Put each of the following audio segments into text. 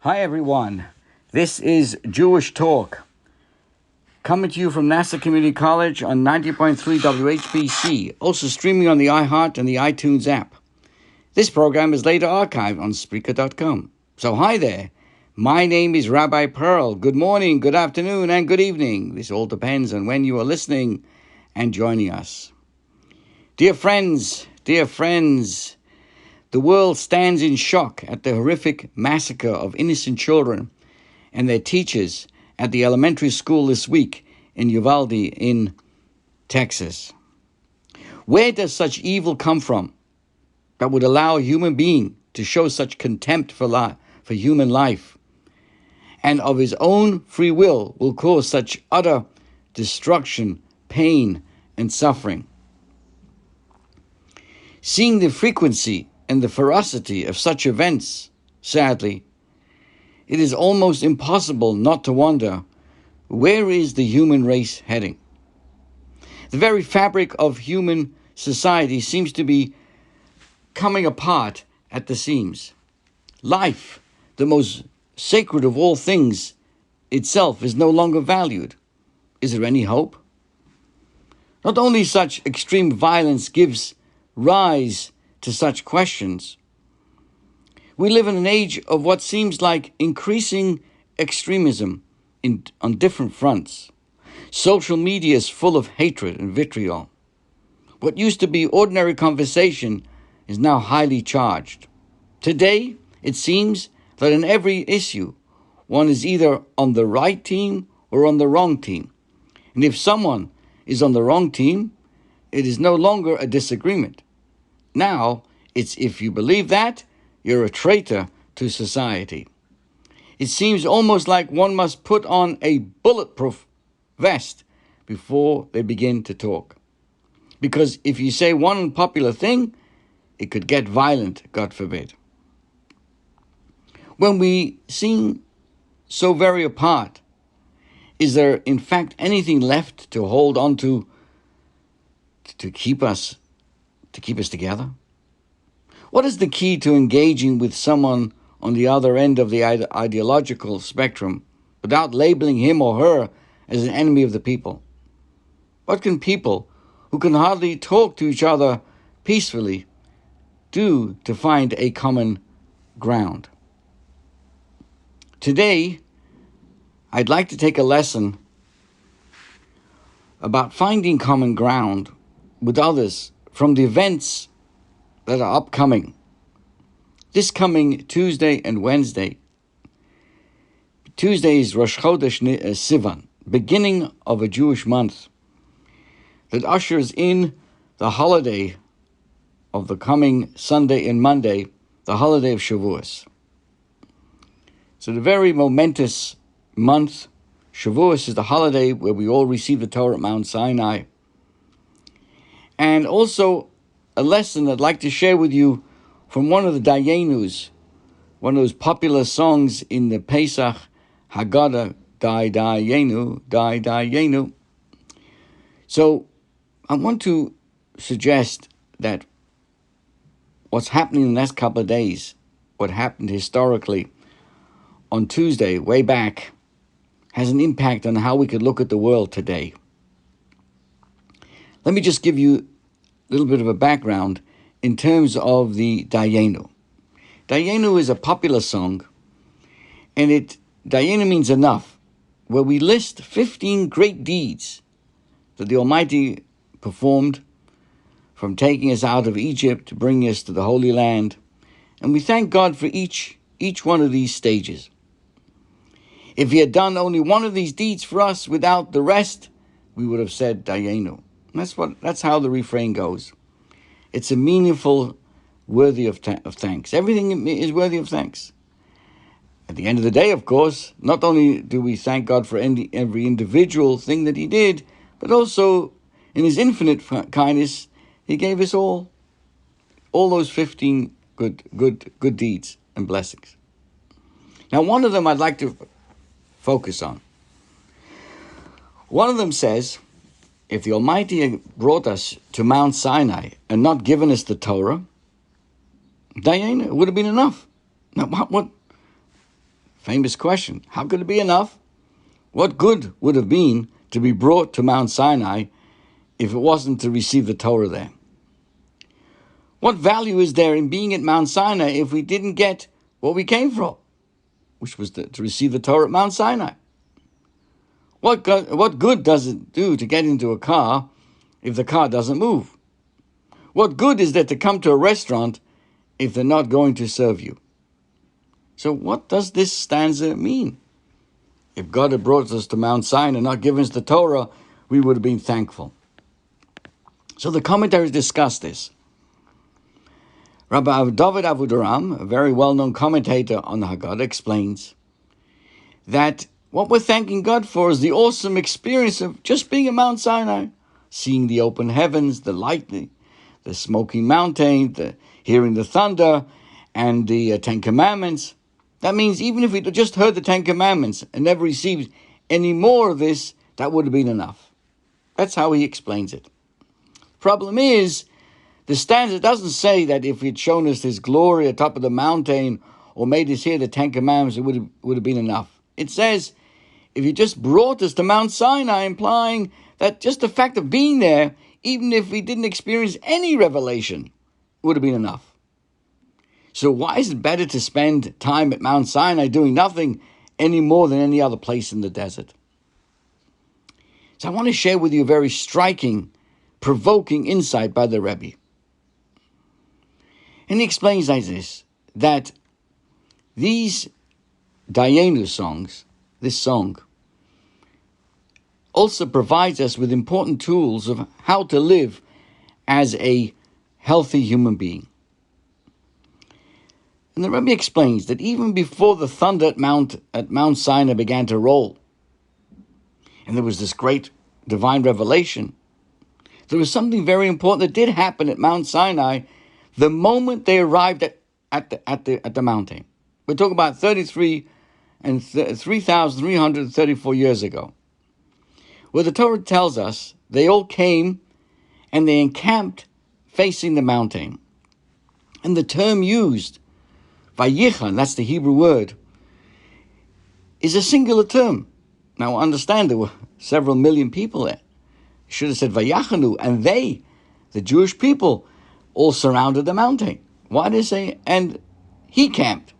Hi everyone, this is Jewish Talk, coming to you from NASA Community College on 90.3 WHBC, also streaming on the iHeart and the iTunes app. This program is later archived on Spreaker.com. So hi there, my name is Rabbi Perl. Good morning, good afternoon, and good evening. This all depends on when you are listening and joining us. Dear friends, the world stands in shock at the horrific massacre of innocent children and their teachers at the elementary school this week in Uvalde in Texas. Where does such evil come from that would allow a human being to show such contempt for human life and of his own free will cause such utter destruction, pain, and suffering? Seeing the frequency and the ferocity of such events, sadly, it is almost impossible not to wonder, where is the human race heading? The very fabric of human society seems to be coming apart at the seams. Life, the most sacred of all things, itself is no longer valued. Is there any hope? Not only such extreme violence gives rise to such questions. We live in an age of what seems like increasing extremism on different fronts. Social media is full of hatred and vitriol. What used to be ordinary conversation is now highly charged. Today, it seems that in every issue, one is either on the right team or on the wrong team. And if someone is on the wrong team, it is no longer a disagreement. Now, it's if you believe that, you're a traitor to society. It seems almost like one must put on a bulletproof vest before they begin to talk. Because if you say one unpopular thing, it could get violent, God forbid. When we seem so very apart, is there in fact anything left to hold on to keep us together? What is the key to engaging with someone on the other end of the ideological spectrum without labeling him or her as an enemy of the people? What can people who can hardly talk to each other peacefully do to find a common ground? Today, I'd like to take a lesson about finding common ground with others from the events that are upcoming. This coming Tuesday and Wednesday. Tuesday is Rosh Chodesh Sivan, beginning of a Jewish month that ushers in the holiday of the coming Sunday and Monday, the holiday of Shavuos. So the very momentous month, Shavuos, is the holiday where we all receive the Torah at Mount Sinai. And also a lesson I'd like to share with you from one of the Dayenus, one of those popular songs in the Pesach Haggadah, Dayenu. So I want to suggest that what's happening in the next couple of days, what happened historically on Tuesday, way back, has an impact on how we could look at the world today. Let me just give you a little bit of a background in terms of the Dayenu. Dayenu is a popular song, and Dayenu means enough, where we list 15 great deeds that the Almighty performed, from taking us out of Egypt to bringing us to the Holy Land, and we thank God for each one of these stages. If He had done only one of these deeds for us without the rest, we would have said Dayenu. That's how the refrain goes. It's a meaningful, worthy of thanks. Everything is worthy of thanks. At the end of the day, of course, not only do we thank God for every individual thing that He did, but also in His infinite kindness, He gave us all those 15 good deeds and blessings. Now, one of them I'd like to focus on. One of them says, if the Almighty had brought us to Mount Sinai and not given us the Torah, Dayenu, it would have been enough. Now, what Famous question. How could it be enough? What good would have been to be brought to Mount Sinai if it wasn't to receive the Torah there? What value is there in being at Mount Sinai if we didn't get what we came for, which was to receive the Torah at Mount Sinai? What good does it do to get into a car if the car doesn't move? What good is there to come to a restaurant if they're not going to serve you? So what does this stanza mean? If God had brought us to Mount Sinai and not given us the Torah, we would have been thankful. So the commentaries discuss this. Rabbi David Avudaram, a very well-known commentator on the Haggadah, explains that what we're thanking God for is the awesome experience of just being at Mount Sinai, seeing the open heavens, the lightning, the smoky mountain, hearing the thunder, and the Ten Commandments. That means even if we just heard the Ten Commandments and never received any more of this, that would have been enough. That's how he explains it. Problem is, the stanza doesn't say that if he'd shown us his glory atop of the mountain or made us hear the Ten Commandments, it would have been enough. It says, if he just brought us to Mount Sinai, implying that just the fact of being there, even if we didn't experience any revelation, would have been enough. So why is it better to spend time at Mount Sinai doing nothing any more than any other place in the desert? So I want to share with you a very striking, provoking insight by the Rabbi. And he explains like this, that these Dayenu songs, this song, also provides us with important tools of how to live as a healthy human being. And the Rabbi explains that even before the thunder at Mount Sinai began to roll, and there was this great divine revelation, there was something very important that did happen at Mount Sinai the moment they arrived at the mountain. We're talking about 3,334 years ago, where the Torah tells us they all came and they encamped facing the mountain. And the term used, Vayichan, that's the Hebrew word, is a singular term. Now understand, there were several million people there. You should have said Vayachanu, and they, the Jewish people, all surrounded the mountain. Why did it say, and he camped?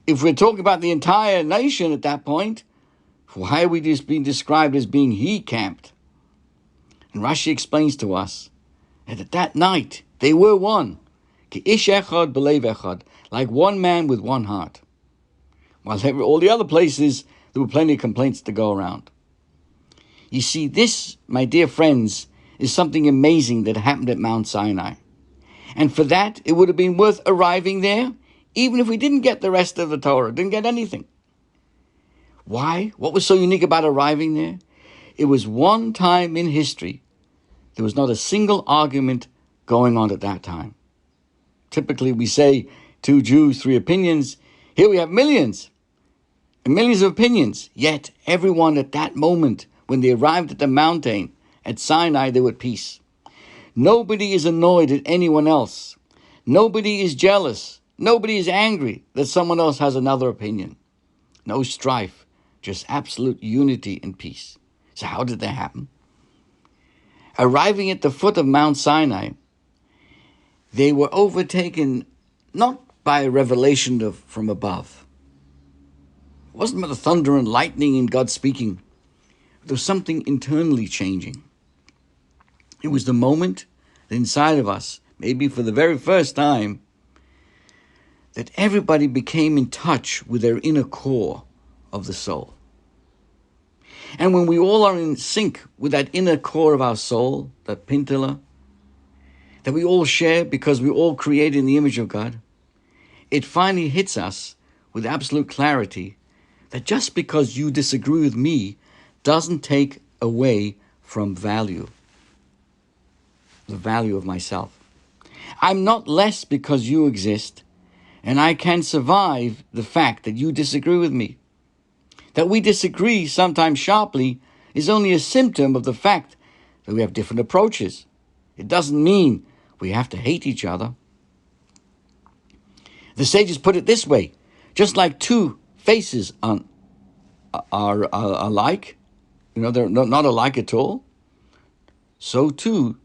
If we're talking about the entire nation at that point, why are we just being described as being he camped? And Rashi explains to us that at that night, they were one. Ish echad b'lev echad, like one man with one heart. While all the other places, there were plenty of complaints to go around. You see, this, my dear friends, is something amazing that happened at Mount Sinai. And for that, it would have been worth arriving there, even if we didn't get the rest of the Torah, didn't get anything. Why? What was so unique about arriving there? It was one time in history, there was not a single argument going on at that time. Typically, we say 2 Jews, 3 opinions. Here we have millions and millions of opinions. Yet everyone at that moment, when they arrived at the mountain at Sinai, they were at peace. Nobody is annoyed at anyone else. Nobody is jealous. Nobody is angry that someone else has another opinion. No strife, just absolute unity and peace. So how did that happen? Arriving at the foot of Mount Sinai, they were overtaken not by a revelation from above. It wasn't about the thunder and lightning and God speaking. There was something internally changing. It was the moment that inside of us, maybe for the very first time, that everybody became in touch with their inner core of the soul. And when we all are in sync with that inner core of our soul, that pintala, that we all share because we all created in the image of God, it finally hits us with absolute clarity that just because you disagree with me doesn't take away from value, the value of myself. I'm not less because you exist, and I can survive the fact that you disagree with me. That we disagree sometimes sharply is only a symptom of the fact that we have different approaches. It doesn't mean we have to hate each other. The sages put it this way: Just like two faces are alike, they're not alike at all, so too,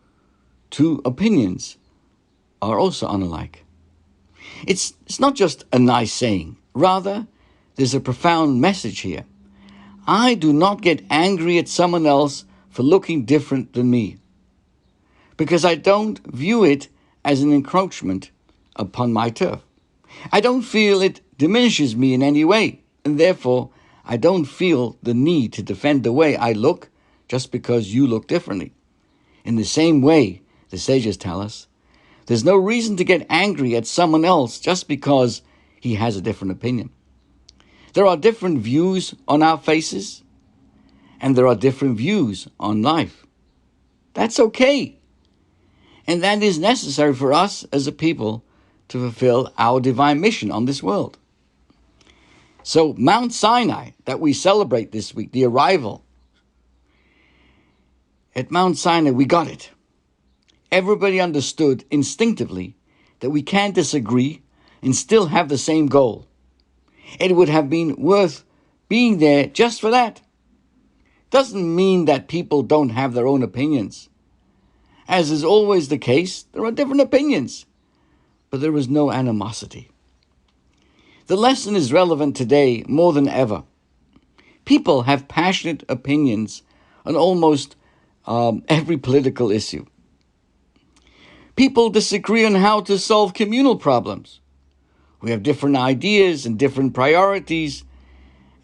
two opinions are also unalike. It's not just a nice saying. Rather, there's a profound message here. I do not get angry at someone else for looking different than me, because I don't view it as an encroachment upon my turf. I don't feel it diminishes me in any way, and therefore I don't feel the need to defend the way I look just because you look differently. In the same way, the sages tell us, there's no reason to get angry at someone else just because he has a different opinion. There are different views on our faces, and there are different views on life. That's okay. And that is necessary for us as a people to fulfill our divine mission on this world. So Mount Sinai that we celebrate this week, the arrival, at Mount Sinai we got it. Everybody understood instinctively that we can't disagree and still have the same goal. It would have been worth being there just for that. Doesn't mean that people don't have their own opinions. As is always the case, there are different opinions, but there is no animosity. The lesson is relevant today more than ever. People have passionate opinions on almost every political issue. People disagree on how to solve communal problems. We have different ideas and different priorities,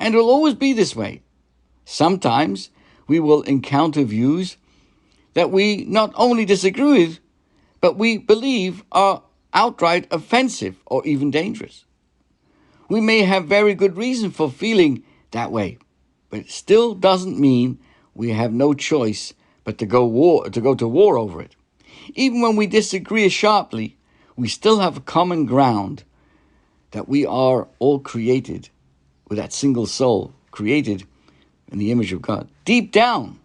and it will always be this way. Sometimes we will encounter views that we not only disagree with, but we believe are outright offensive or even dangerous. We may have very good reason for feeling that way, but it still doesn't mean we have no choice but to go to war over it. Even when we disagree sharply, we still have a common ground that we are all created with that single soul, created in the image of God. Deep down,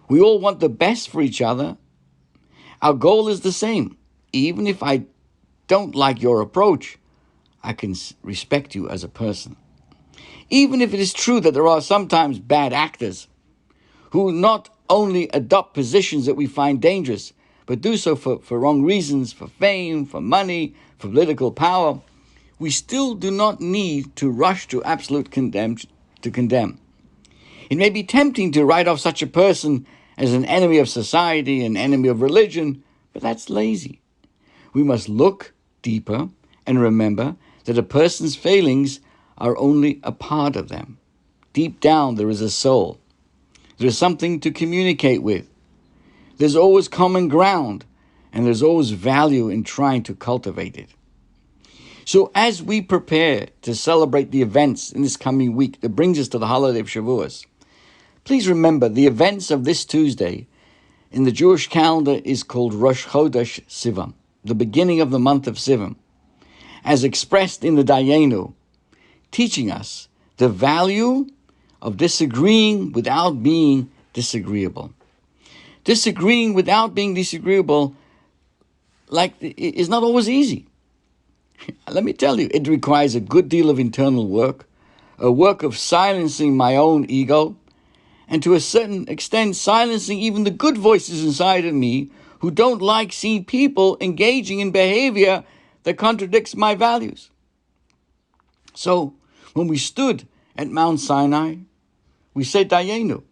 we all want the best for each other. Our goal is the same. Even if I don't like your approach, I can respect you as a person. Even if it is true that there are sometimes bad actors who not only adopt positions that we find dangerous, but do so for wrong reasons, for fame, for money, for political power, we still do not need to rush to absolute condemn. It may be tempting to write off such a person as an enemy of society, an enemy of religion, but that's lazy. We must look deeper and remember that a person's failings are only a part of them. Deep down, there is a soul. There is something to communicate with. There's always common ground, and there's always value in trying to cultivate it. So as we prepare to celebrate the events in this coming week that brings us to the holiday of Shavuos, please remember the events of this Tuesday in the Jewish calendar is called Rosh Chodesh Sivan, the beginning of the month of Sivan, as expressed in the Dayenu, teaching us the value of disagreeing without being disagreeable. Disagreeing without being disagreeable is not always easy. Let me tell you, it requires a good deal of internal work, a work of silencing my own ego, and to a certain extent silencing even the good voices inside of me who don't like seeing people engaging in behavior that contradicts my values. So, when we stood at Mount Sinai, we said Dayenu,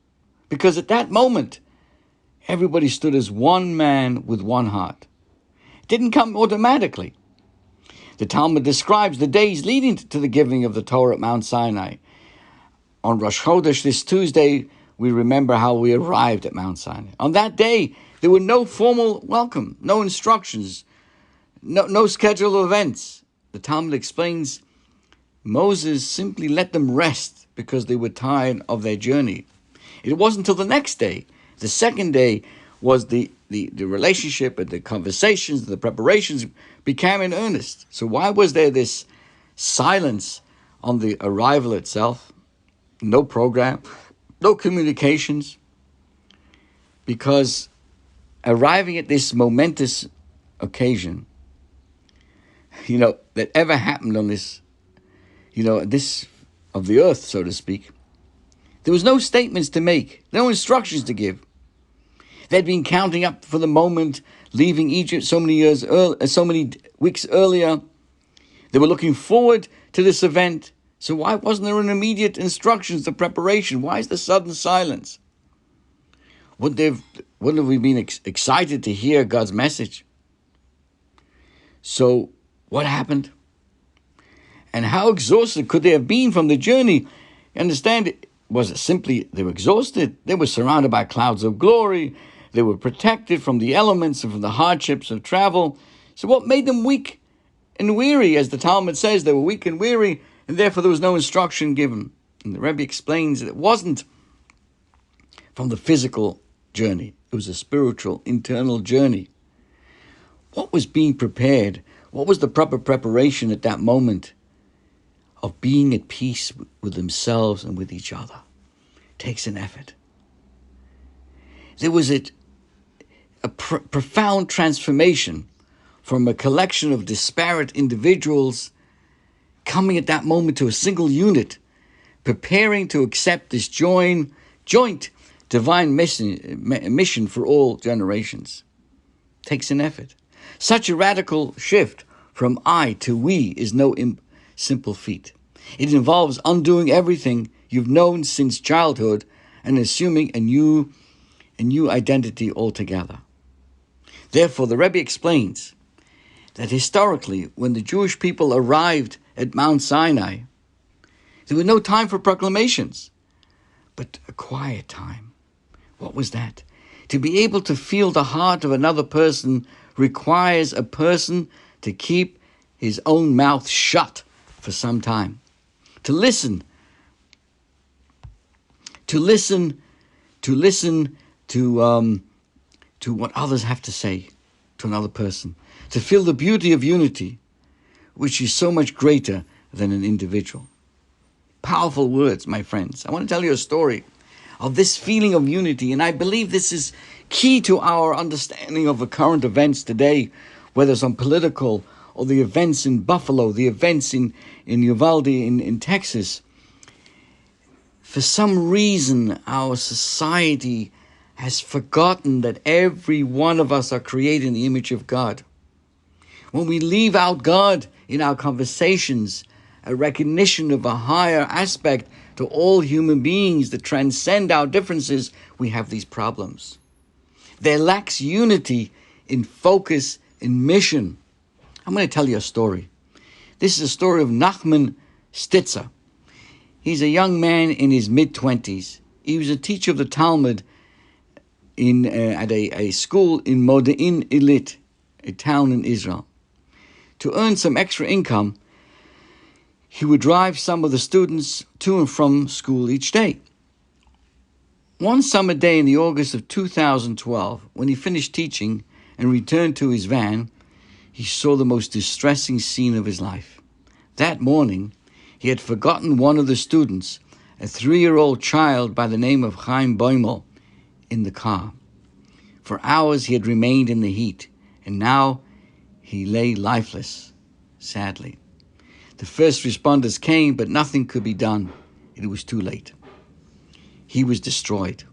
because at that moment, everybody stood as one man with one heart. It didn't come automatically. The Talmud describes the days leading to the giving of the Torah at Mount Sinai. On Rosh Chodesh, this Tuesday, we remember how we arrived at Mount Sinai. On that day, there were no formal welcome, no instructions, no scheduled events. The Talmud explains Moses simply let them rest because they were tired of their journey. It wasn't until the next day. The second day was the relationship and the conversations, the preparations became in earnest. So why was there this silence on the arrival itself? No program, no communications. Because arriving at this momentous occasion, that ever happened on this, this of the earth, so to speak. There was no statements to make, no instructions to give. They'd been counting up for the moment, leaving Egypt so many weeks earlier. They were looking forward to this event. So why wasn't there an immediate instructions to preparation? Why is the sudden silence? Wouldn't we been excited to hear God's message? So what happened? And how exhausted could they have been from the journey? You understand, was it simply they were exhausted? They were surrounded by clouds of glory. They were protected from the elements and from the hardships of travel. So what made them weak and weary? As the Talmud says, they were weak and weary, and therefore there was no instruction given. And the Rabbi explains that it wasn't from the physical journey. It was a spiritual, internal journey. What was being prepared? What was the proper preparation at that moment of being at peace with themselves and with each other? It takes an effort. There was a profound transformation from a collection of disparate individuals coming at that moment to a single unit, preparing to accept this joint divine mission for all generations. It takes an effort. Such a radical shift from I to we is no simple feat. It involves undoing everything you've known since childhood and assuming a new identity altogether. Therefore, the Rebbe explains that historically, when the Jewish people arrived at Mount Sinai, there was no time for proclamations, but a quiet time. What was that? To be able to feel the heart of another person requires a person to keep his own mouth shut for some time. To listen to what others have to say to another person, to feel the beauty of unity, which is so much greater than an individual. Powerful words, my friends. I want to tell you a story of this feeling of unity, and I believe this is key to our understanding of the current events today, whether it's on political or the events in Buffalo, the events in Uvalde in Texas. For some reason, our society has forgotten that every one of us are created in the image of God. When we leave out God in our conversations, a recognition of a higher aspect to all human beings that transcend our differences, we have these problems. There lacks unity in focus, in mission. I'm going to tell you a story. This is a story of Nachman Stitzer. He's a young man in his mid-20s. He was a teacher of the Talmud at a school in Modi'in Ilit, a town in Israel. To earn some extra income, he would drive some of the students to and from school each day. One summer day in the August of 2012, when he finished teaching and returned to his van, he saw the most distressing scene of his life. That morning, he had forgotten one of the students, a 3-year-old child by the name of Chaim Boimel, in the car. For hours he had remained in the heat, and now he lay lifeless, sadly. The first responders came, but nothing could be done. It was too late. He was destroyed.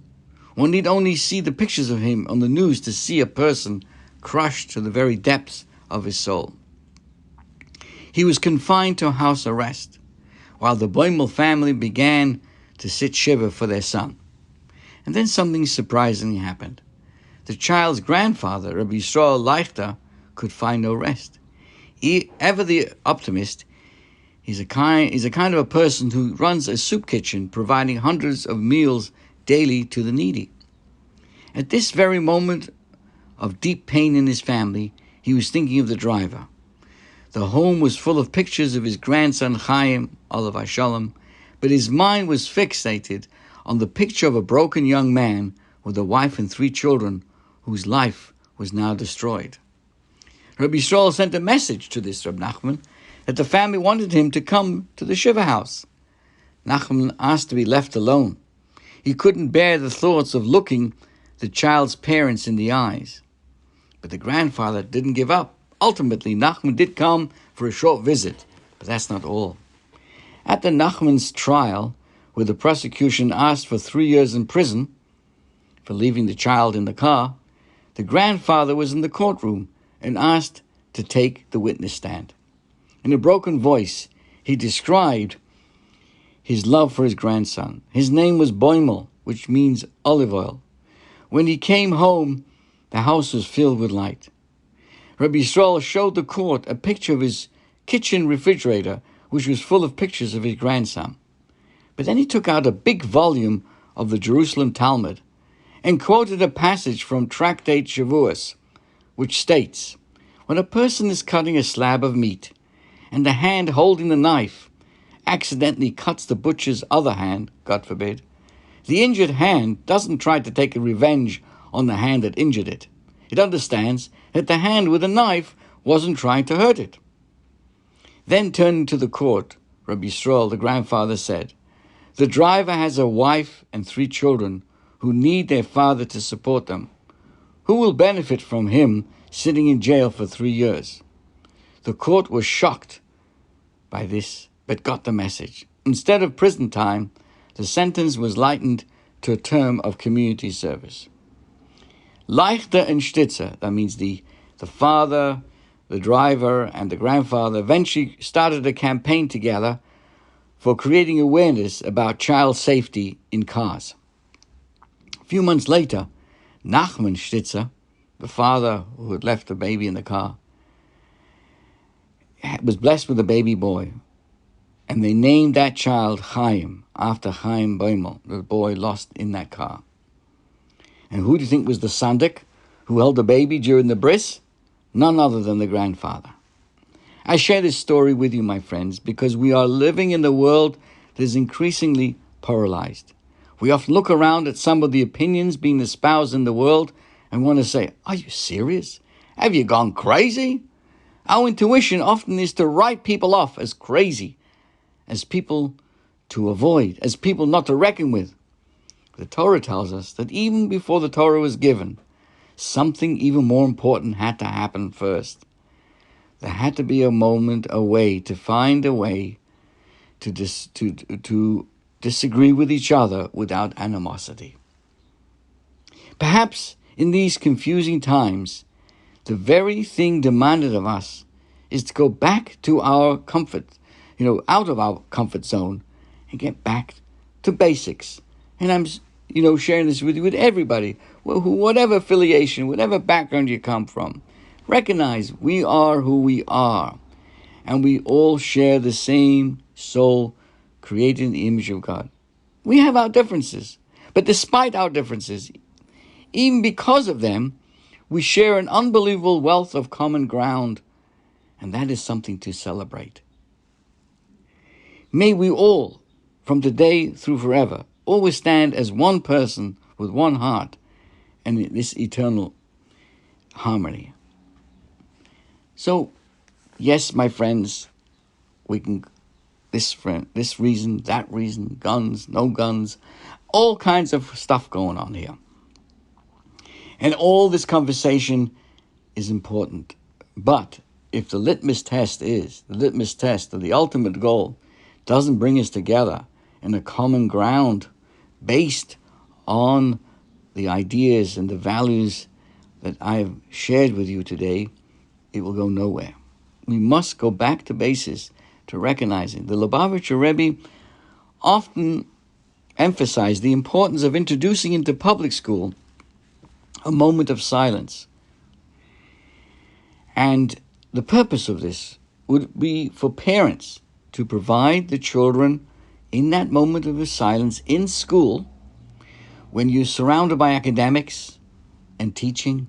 One need only see the pictures of him on the news to see a person crushed to the very depths of his soul. He was confined to house arrest, while the Boimel family began to sit shiva for their son. And then something surprising happened. The child's grandfather, Rabbi Yisrael Leichter, could find no rest. Ever the optimist, he's a kind of a person who runs a soup kitchen, providing hundreds of meals daily to the needy. At this very moment of deep pain in his family, he was thinking of the driver. The home was full of pictures of his grandson Chaim, Olav Hashalom, but his mind was fixated on the picture of a broken young man with a wife and 3 children whose life was now destroyed. Rabbi Yisrael sent a message to this Reb Nachman that the family wanted him to come to the Shiva house. Nachman asked to be left alone. He couldn't bear the thoughts of looking the child's parents in the eyes. But the grandfather didn't give up. Ultimately, Nachman did come for a short visit, but that's not all. At the Nachman's trial, where the prosecution asked for 3 years in prison for leaving the child in the car, the grandfather was in the courtroom and asked to take the witness stand. In a broken voice, he described his love for his grandson. His name was Boimel, which means olive oil. When he came home, the house was filled with light. Rabbi Yisrael showed the court a picture of his kitchen refrigerator, which was full of pictures of his grandson. But then he took out a big volume of the Jerusalem Talmud and quoted a passage from Tractate Shavuos, which states, when a person is cutting a slab of meat and the hand holding the knife accidentally cuts the butcher's other hand, God forbid, the injured hand doesn't try to take a revenge on the hand that injured it. It understands that the hand with the knife wasn't trying to hurt it. Then turning to the court, Rabbi Yisrael, the grandfather, said, the driver has a wife and 3 children who need their father to support them. Who will benefit from him sitting in jail for 3 years? The court was shocked by this, but got the message. Instead of prison time, the sentence was lightened to a term of community service. Leichter and Stitzer, that means the father, the driver, and the grandfather eventually started a campaign together for creating awareness about child safety in cars. A few months later, Nachman Stitzer, the father who had left the baby in the car, was blessed with a baby boy, and they named that child Chaim, after Chaim Boimel, the boy lost in that car. And who do you think was the sandik who held the baby during the bris? None other than the grandfather. I share this story with you, my friends, because we are living in a world that is increasingly polarized. We often look around at some of the opinions being espoused in the world and want to say, are you serious? Have you gone crazy? Our intuition often is to write people off as crazy, as people to avoid, as people not to reckon with. The Torah tells us that even before the Torah was given, something even more important had to happen first. There had to be a moment, a way, to find a way to disagree with each other without animosity. Perhaps in these confusing times, the very thing demanded of us is to go back to our comfort, out of our comfort zone and get back to basics. And I'm, sharing this with you, with everybody, whatever affiliation, whatever background you come from. Recognize we are who we are, and we all share the same soul created in the image of God. We have our differences, but despite our differences, even because of them, we share an unbelievable wealth of common ground, and that is something to celebrate. May we all, from today through forever, always stand as one person with one heart and in this eternal harmony. So, yes, my friends, we can, this reason, that reason, guns, no guns, all kinds of stuff going on here. And all this conversation is important. But if the litmus test or the ultimate goal doesn't bring us together in a common ground based on the ideas and the values that I've shared with you today, it will go nowhere. We must go back to basis, to recognizing. The Lubavitcher Rebbe often emphasized the importance of introducing into public school a moment of silence. And the purpose of this would be for parents to provide the children in that moment of silence in school, when you're surrounded by academics and teaching,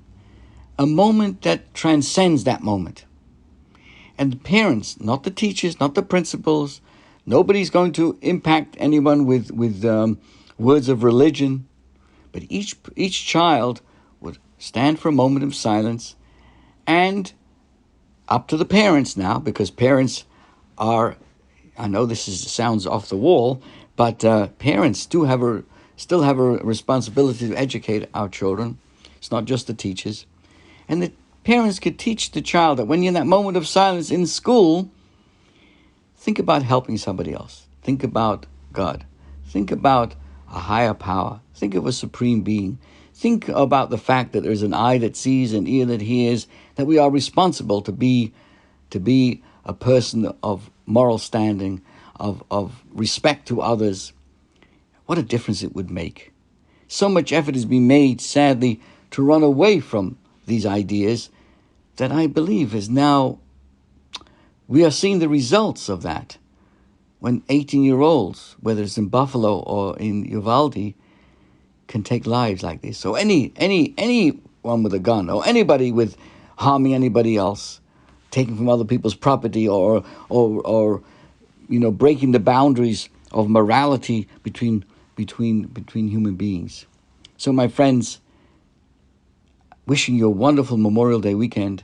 a moment that transcends that moment. And the parents, not the teachers, not the principals, nobody's going to impact anyone with words of religion, but each child would stand for a moment of silence, and up to the parents now, because parents are, I know this sounds off the wall, but parents still have a responsibility to educate our children. It's not just the teachers. And the parents could teach the child that when you're in that moment of silence in school, think about helping somebody else. Think about God. Think about a higher power. Think of a supreme being. Think about the fact that there's an eye that sees, an ear that hears, that we are responsible to be a person of moral standing, of respect to others. What a difference it would make. So much effort has been made, sadly, to run away from these ideas that I believe is now, we are seeing the results of that. When 18-year-olds, whether it's in Buffalo or in Uvalde, can take lives like this. So anyone with a gun, or anybody with harming anybody else, taking from other people's property, or breaking the boundaries of morality between human beings. So my friends, wishing you a wonderful Memorial Day weekend.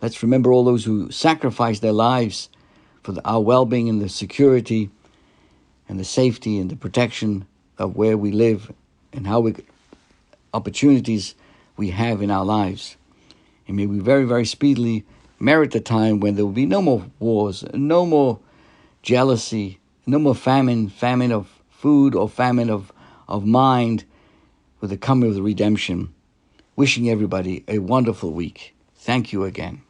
Let's remember all those who sacrificed their lives for our well-being and the security and the safety and the protection of where we live and opportunities we have in our lives. And may we very, very speedily merit the time when there will be no more wars, no more jealousy, no more famine of food or famine of mind, with the coming of the redemption. Wishing everybody a wonderful week. Thank you again.